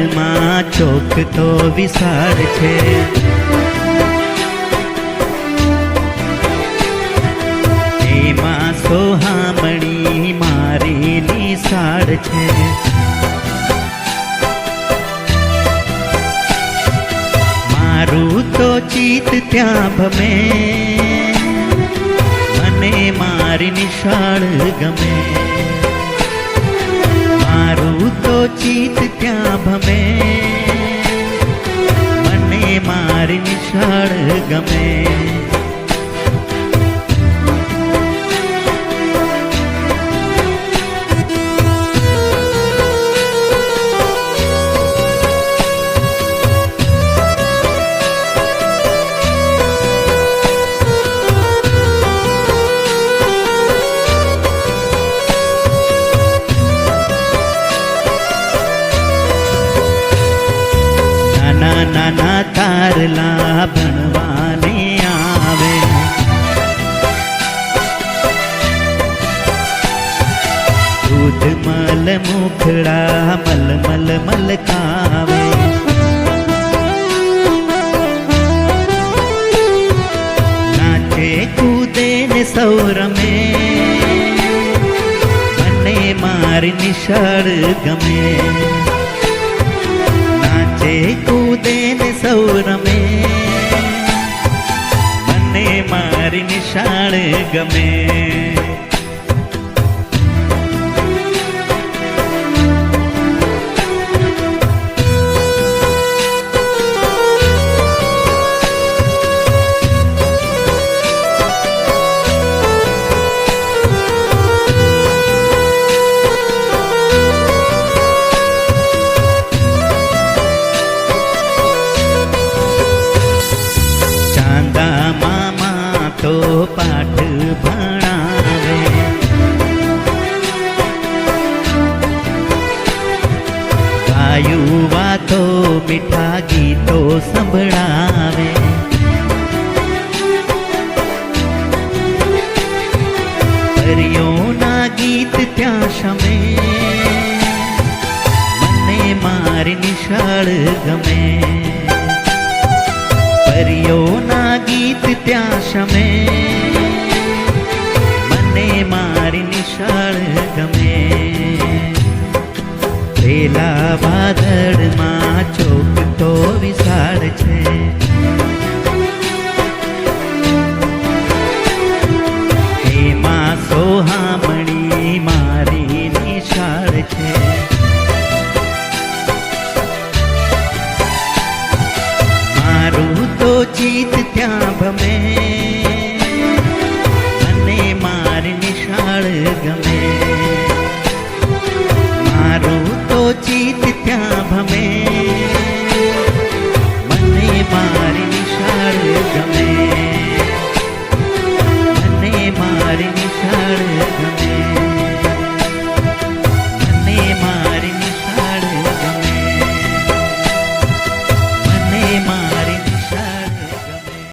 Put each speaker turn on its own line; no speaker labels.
વાદળમાં ચોકતો વિશાળ છે. એમાં સોહામણી મારી નિશાળ છે. મારું તો ચિત્ત ત્યાં ભમે, મને મારી નિશાળ ગમે. મારું તો ચિત્ત ત્યાં ભમે, મને મારી નિશાળ ગમે. નાના તારલા ભણવાને આવે, દૂધ મલ મુખડા મલ મલ મલકાવે. નાચે કૂદે ને સૌ રમે, મને મારી નિશાળ ગમે. નાચે કૂદે ને સૌ રમે, મને મારી નિશાળ ગમે. મામા તો પાઠ ભણાવે, ગાયું વાતો મીઠા ગીતો સંભળાવે. પરીઓના ગીત ત્યાં શમે, મને મારી નિશાળ ગમે. પરીઓના ગીત ત્યાં શમે, મને મારી નિશાળ ગમે. પેલા વાદળમાં ચોકતો વિશાળ છે, એમાં સોહામણી મારી નિશાળ છે. મારું તો ચિત્ત ત્યાં ભમે,